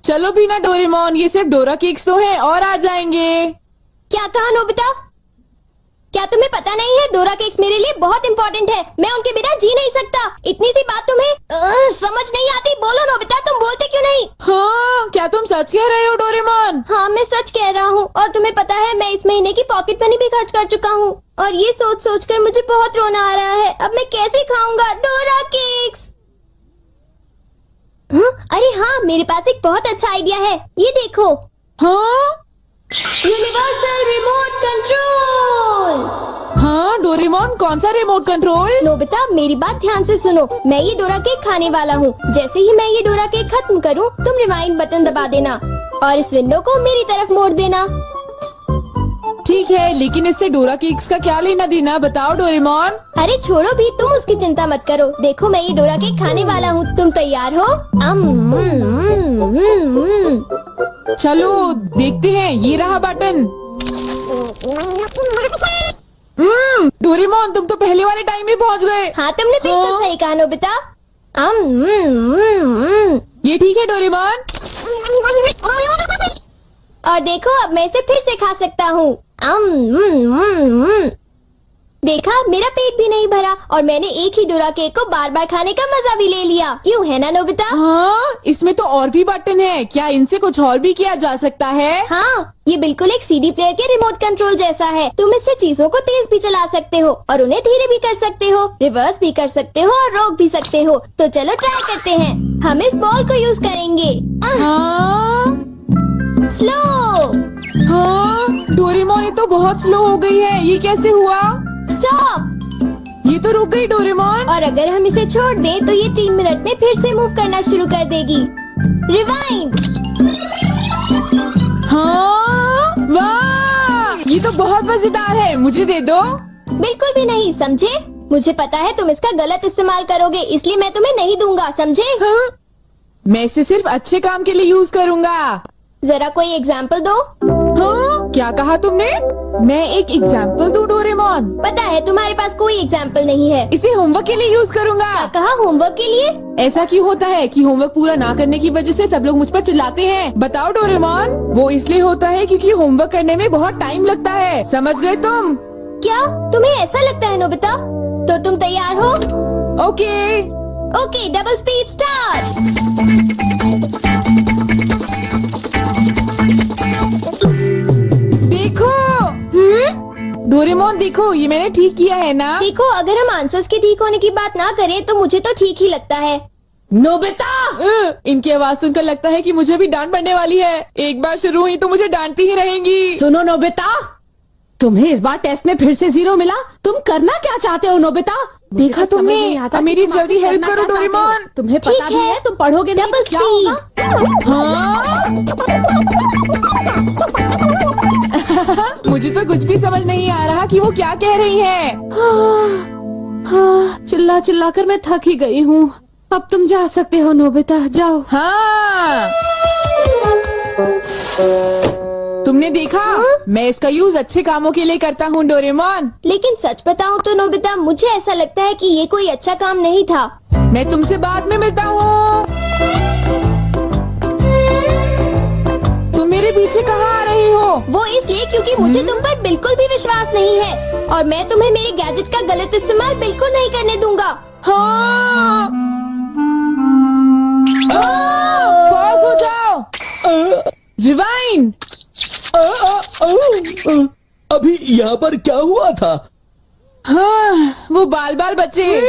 चलो भी ना डोरेमोन, ये सिर्फ डोरा केक्स तो हैं और आ जाएंगे। क्या कहा नोबिता? क्या तुम्हें पता नहीं है डोरा केक्स मेरे लिए बहुत इम्पोर्टेंट है। मैं उनके बिना जी नहीं सकता। इतनी सी बात तुम्हें समझ नहीं आती। बोलो नोबिता, तुम बोलते क्यों नहीं? हाँ, क्या तुम सच कह रहे हो डोरेमोन? हाँ, मैं सच कह रहा हूँ। और तुम्हें पता है मैं इस महीने की पॉकेट मनी भी खर्च कर चुका हूँ। और ये सोच सोच कर मुझे बहुत रोना आ रहा है। अब मैं कैसे खाऊंगा डोरा केक्स? अरे हाँ, मेरे पास एक बहुत अच्छा आइडिया है। ये देखो। हाँ यूनिवर्सल रिमोट कंट्रोल। हाँ डोरेमोन, कौन सा रिमोट कंट्रोल? नोबिता, मेरी बात ध्यान से सुनो। मैं ये डोरा केक खाने वाला हूँ। जैसे ही मैं ये डोरा केक खत्म करूँ, तुम रिवाइंड बटन दबा देना और इस विंडो को मेरी तरफ मोड़ देना। ठीक है, लेकिन इससे डोरा केक्स का क्या लेना देना, बताओ डोरेमोन। अरे छोड़ो भी, तुम उसकी चिंता मत करो। देखो, मैं ये डोरा केक खाने वाला हूँ। तुम तैयार हो? चलो देखते हैं, ये रहा बटन। डोरेमोन, तुम तो पहले वाले टाइम में पहुँच गए। हाँ, तुमने बिल्कुल सही कहा नोबिता। ये ठीक है डोरेमोन। और देखो, अब मैं इसे फिर से खा सकता हूँ। देखा, मेरा पेट भी नहीं भरा और मैंने एक ही डोरा केक को बार बार खाने का मजा भी ले लिया। क्यों, है ना नोबिता? हाँ, इसमें तो और भी बटन है। क्या इनसे कुछ और भी किया जा सकता है? हाँ, ये बिल्कुल एक सीडी प्लेयर के रिमोट कंट्रोल जैसा है। तुम इससे चीजों को तेज भी चला सकते हो और उन्हें धीरे भी कर सकते हो, रिवर्स भी कर सकते हो और रोक भी सकते हो। तो चलो ट्राई करते हैं। हम इस बॉल को यूज करेंगे। हाँ स्लो। हाँ डोरेमोन, ये तो बहुत स्लो हो गई है। ये कैसे हुआ? स्टॉप। ये तो रुक गई डोरेमोन। और अगर हम इसे छोड़ दें तो ये 3 मिनट में फिर से मूव करना शुरू कर देगी। रिवाइंड। हाँ, वाह, ये तो बहुत मजेदार है। मुझे दे दो। बिल्कुल भी नहीं, समझे? मुझे पता है तुम इसका गलत इस्तेमाल करोगे, इसलिए मैं तुम्हें नहीं दूंगा, समझे? हाँ? मैं इसे सिर्फ अच्छे काम के लिए यूज करूँगा। जरा कोई एग्जाम्पल दो। हाँ? क्या कहा तुमने? मैं एक एग्जाम्पल दूं डोरेमोन? पता है तुम्हारे पास कोई एग्जाम्पल नहीं है। इसे होमवर्क के लिए यूज करूँगा। क्या कहा, होमवर्क के लिए? ऐसा क्यों होता है कि होमवर्क पूरा ना करने की वजह से सब लोग मुझ पर चिल्लाते हैं? बताओ डोरेमोन। वो इसलिए होता है क्योंकि होमवर्क करने में बहुत टाइम लगता है। समझ गए तुम? क्या तुम्हें ऐसा लगता है नोबिता? तो तुम तैयार हो? Okay. Okay, double speed start. देखो डोरेमोन, देखो ये मैंने ठीक किया है ना? देखो, अगर हम आंसर्स के ठीक होने की बात ना करें तो मुझे तो ठीक ही लगता है। नोबिता, इनकी आवाज सुनकर लगता है कि मुझे भी डांट पड़ने वाली है। एक बार शुरू हुई तो मुझे डांटती ही रहेंगी। सुनो नोबिता, तुम्हें इस बार टेस्ट में फिर से 0 मिला। तुम करना क्या चाहते हो नोबिता? देखा तो समझ तुमने? नहीं आता मेरी कि तुम जल्दी आखिर हेल्प करना करो क्या चाहते हो। डोरेमोन। तुम्हें ठीक पता भी है। है तुम पढ़ोगे नहीं डबल तो क्या होगा? हाँ? मुझे तो कुछ भी समझ नहीं आ रहा कि वो क्या कह रही है। चिल्ला चिल्ला कर मैं थक ही गई हूँ। अब तुम जा सकते हो नोबिता, जाओ। हाँ, तुमने देखा? मैं इसका यूज अच्छे कामों के लिए करता हूँ डोरेमोन। लेकिन सच बताऊं तो नोबिता, मुझे ऐसा लगता है कि ये कोई अच्छा काम नहीं था। मैं तुमसे बाद में मिलता हूँ। तुम मेरे पीछे कहाँ आ रही हो? वो इसलिए क्योंकि मुझे तुम पर बिल्कुल भी विश्वास नहीं है और मैं तुम्हें मेरे गैजेट का गलत इस्तेमाल बिल्कुल नहीं करने दूंगा। हाँ, पास हो जाओ। रिवाइंड। अभी यहाँ पर क्या हुआ था? हाँ, वो बाल बाल बचे।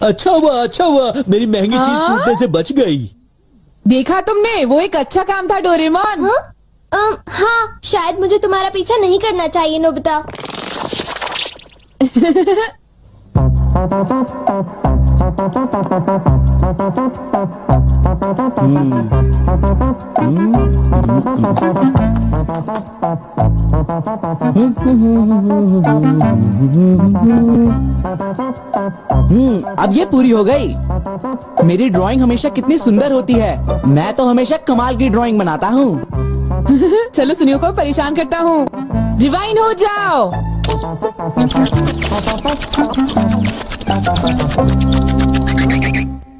अच्छा हुआ, मेरी महंगी चीज हाँ? टूटने से बच गई। देखा तुमने? वो एक अच्छा काम था डोरेमोन। हाँ, शायद मुझे तुम्हारा पीछा नहीं करना चाहिए नोबिता। अब ये पूरी हो गई। मेरी ड्राइंग हमेशा कितनी सुंदर होती है। मैं तो हमेशा कमाल की ड्राइंग बनाता हूँ। चलो सुनियो को परेशान करता हूँ। रिवाइंड हो जाओ।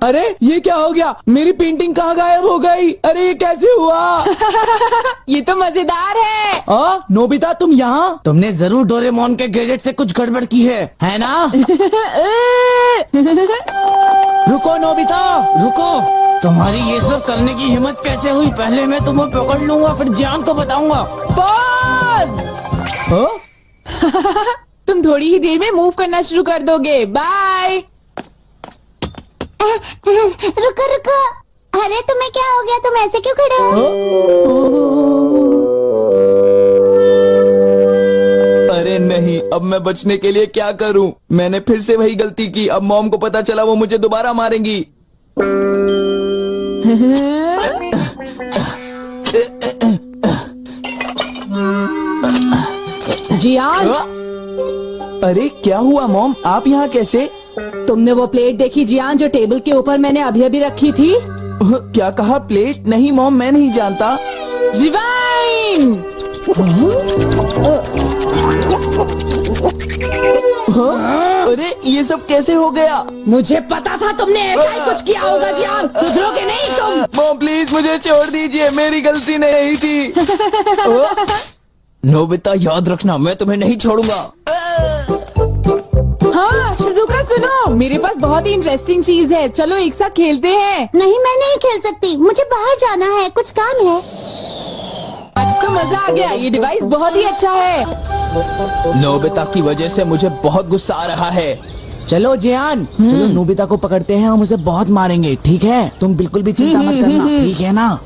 अरे ये क्या हो गया? मेरी पेंटिंग कहाँ गायब हो गई? अरे ये कैसे हुआ? ये तो मजेदार है। नोबिता तुम यहाँ? तुमने जरूर डोरेमोन के गैजेट से कुछ गड़बड़ की है ना? रुको नोबिता, रुको। तुम्हारी ये सब करने की हिम्मत कैसे हुई? पहले मैं तुम्हें पकड़ लूंगा, फिर जान को बताऊंगा। पॉज। तुम थोड़ी ही देर में मूव करना शुरू कर दोगे। बाय। रुको रुको, अरे तुम्हें क्या हो गया? तुम ऐसे क्यों खड़े हो? अरे नहीं, अब मैं बचने के लिए क्या करूं? मैंने फिर से वही गलती की। अब मॉम को पता चला, वो मुझे दोबारा मारेंगी। जियान, अरे क्या हुआ मॉम? आप यहाँ कैसे? तुमने वो प्लेट देखी जियान जो टेबल के ऊपर मैंने अभी अभी रखी थी? क्या कहा? प्लेट? नहीं मॉम, मैं नहीं जानता। रिवाइंड। अरे ये सब कैसे हो गया? मुझे पता था तुमने ऐसा ही कुछ किया होगा जियान। सुधरोगे नहीं तुम। मॉम प्लीज मुझे छोड़ दीजिए, मेरी गलती नहीं थी। नोबिता याद रखना, मैं तुम्हें नहीं छोड़ूंगा। हाँ शिजुका सुनो, मेरे पास बहुत ही इंटरेस्टिंग चीज है। चलो एक साथ खेलते हैं। नहीं, मैं नहीं खेल सकती, मुझे बाहर जाना है, कुछ काम है। आज तो मजा आ गया। ये डिवाइस बहुत ही अच्छा है। नोबिता की वजह से मुझे बहुत गुस्सा आ रहा है। चलो जियान, चलो नोबिता को पकड़ते हैं, हम उसे बहुत मारेंगे। ठीक है? तुम बिल्कुल भी चिंता मत करना, ठीक है ना?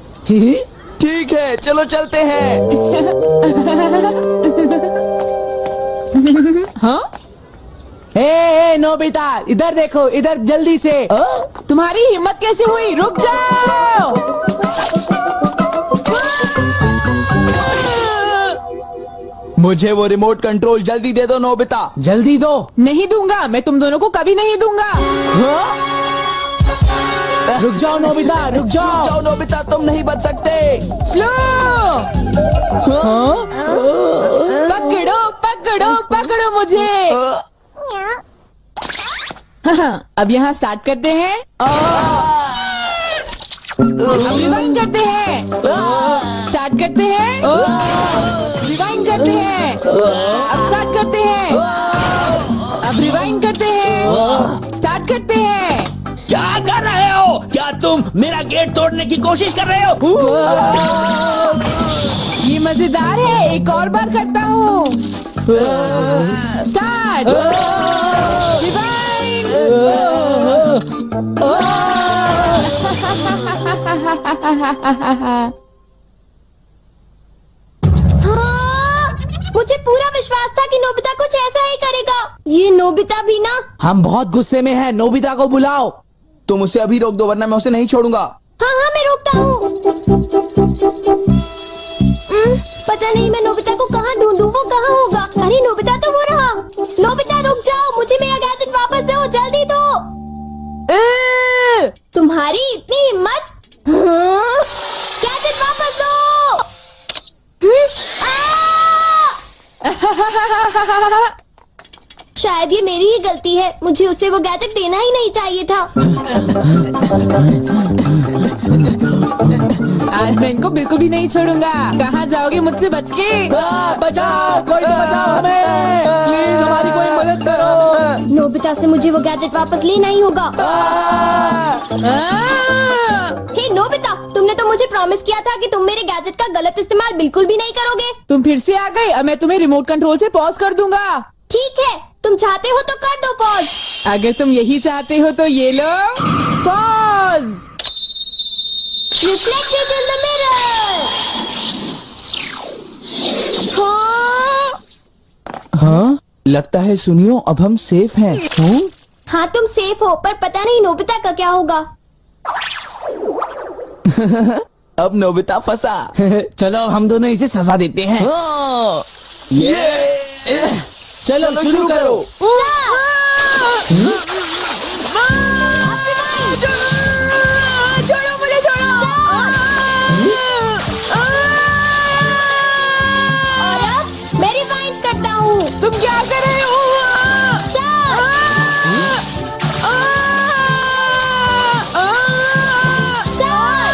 ठीक है, चलो चलते हैं। हाँ? ए नोबिता, इधर देखो, इधर जल्दी से। तुम्हारी हिम्मत कैसे हुई? रुक जाओ। मुझे वो रिमोट कंट्रोल जल्दी दे दो नोबिता। जल्दी दो। नहीं दूंगा, मैं तुम दोनों को कभी नहीं दूंगा। रुक जाओ नोबिता, रुक जाओ। जाओ नोबिता, तुम नहीं बच सकते। स्लो। पकड़ो पकड़ो पकड़ो मुझे। अब यहाँ स्टार्ट करते हैं। अब रिवाइंड करते हैं। स्टार्ट करते हैं। रिवाइंड करते हैं। अब स्टार्ट करते हैं। अब रिवाइंड करते हैं। स्टार्ट करते हैं। क्या कर रहे हो? क्या तुम मेरा गेट तोड़ने की कोशिश कर रहे हो? ये मजेदार है, एक और बार करता हूँ। स्टार्ट। मुझे पूरा विश्वास था कि नोबिता कुछ ऐसा ही करेगा। ये नोबिता भी ना। हम बहुत गुस्से में हैं, नोबिता को बुलाओ। तुम उसे अभी रोक दो, वरना मैं उसे नहीं छोड़ूंगा। हाँ हाँ, मैं रोकता हूँ। पता नहीं मैं नोबिता को कहाँ ढूंढूं, वो कहाँ होगा? अरे नोबिता तो वो रहा। नोबिता रुक जाओ, मुझे मेरा गैजेट वापस दो, जल्दी दो। तुम्हारी इतनी हिम्मत? गैजेट वापस दो। शायद ये मेरी ही गलती है, मुझे उसे वो गैजेट देना ही नहीं चाहिए था। आज मैं इनको बिल्कुल भी नहीं छोड़ूंगा। कहाँ जाओगे मुझसे बच के? बचाओ, कोई तो बचाओ हमें, प्लीज हमारी कोई मदद करो। नोबिता से मुझे वो गैजेट वापस लेना ही होगा। हे नोबिता, तुमने तो मुझे प्रॉमिस किया था कि तुम मेरे गैजेट का गलत इस्तेमाल बिल्कुल भी नहीं करोगे। तुम फिर से आ गए। अब मैं तुम्हें रिमोट कंट्रोल से पॉज कर दूंगा। ठीक है, तुम चाहते हो तो कर दो पॉज। अगर तुम यही चाहते हो तो ये लो pause. Reflected in the mirror. हाँ, लगता है सुनियो, अब हम सेफ हैं। हाँ तुम सेफ हो, पर पता नहीं नोबिता का क्या होगा। अब नोबिता फंसा। चलो हम दोनों इसे सजा देते हैं। ये चलो शुरू करो। सा।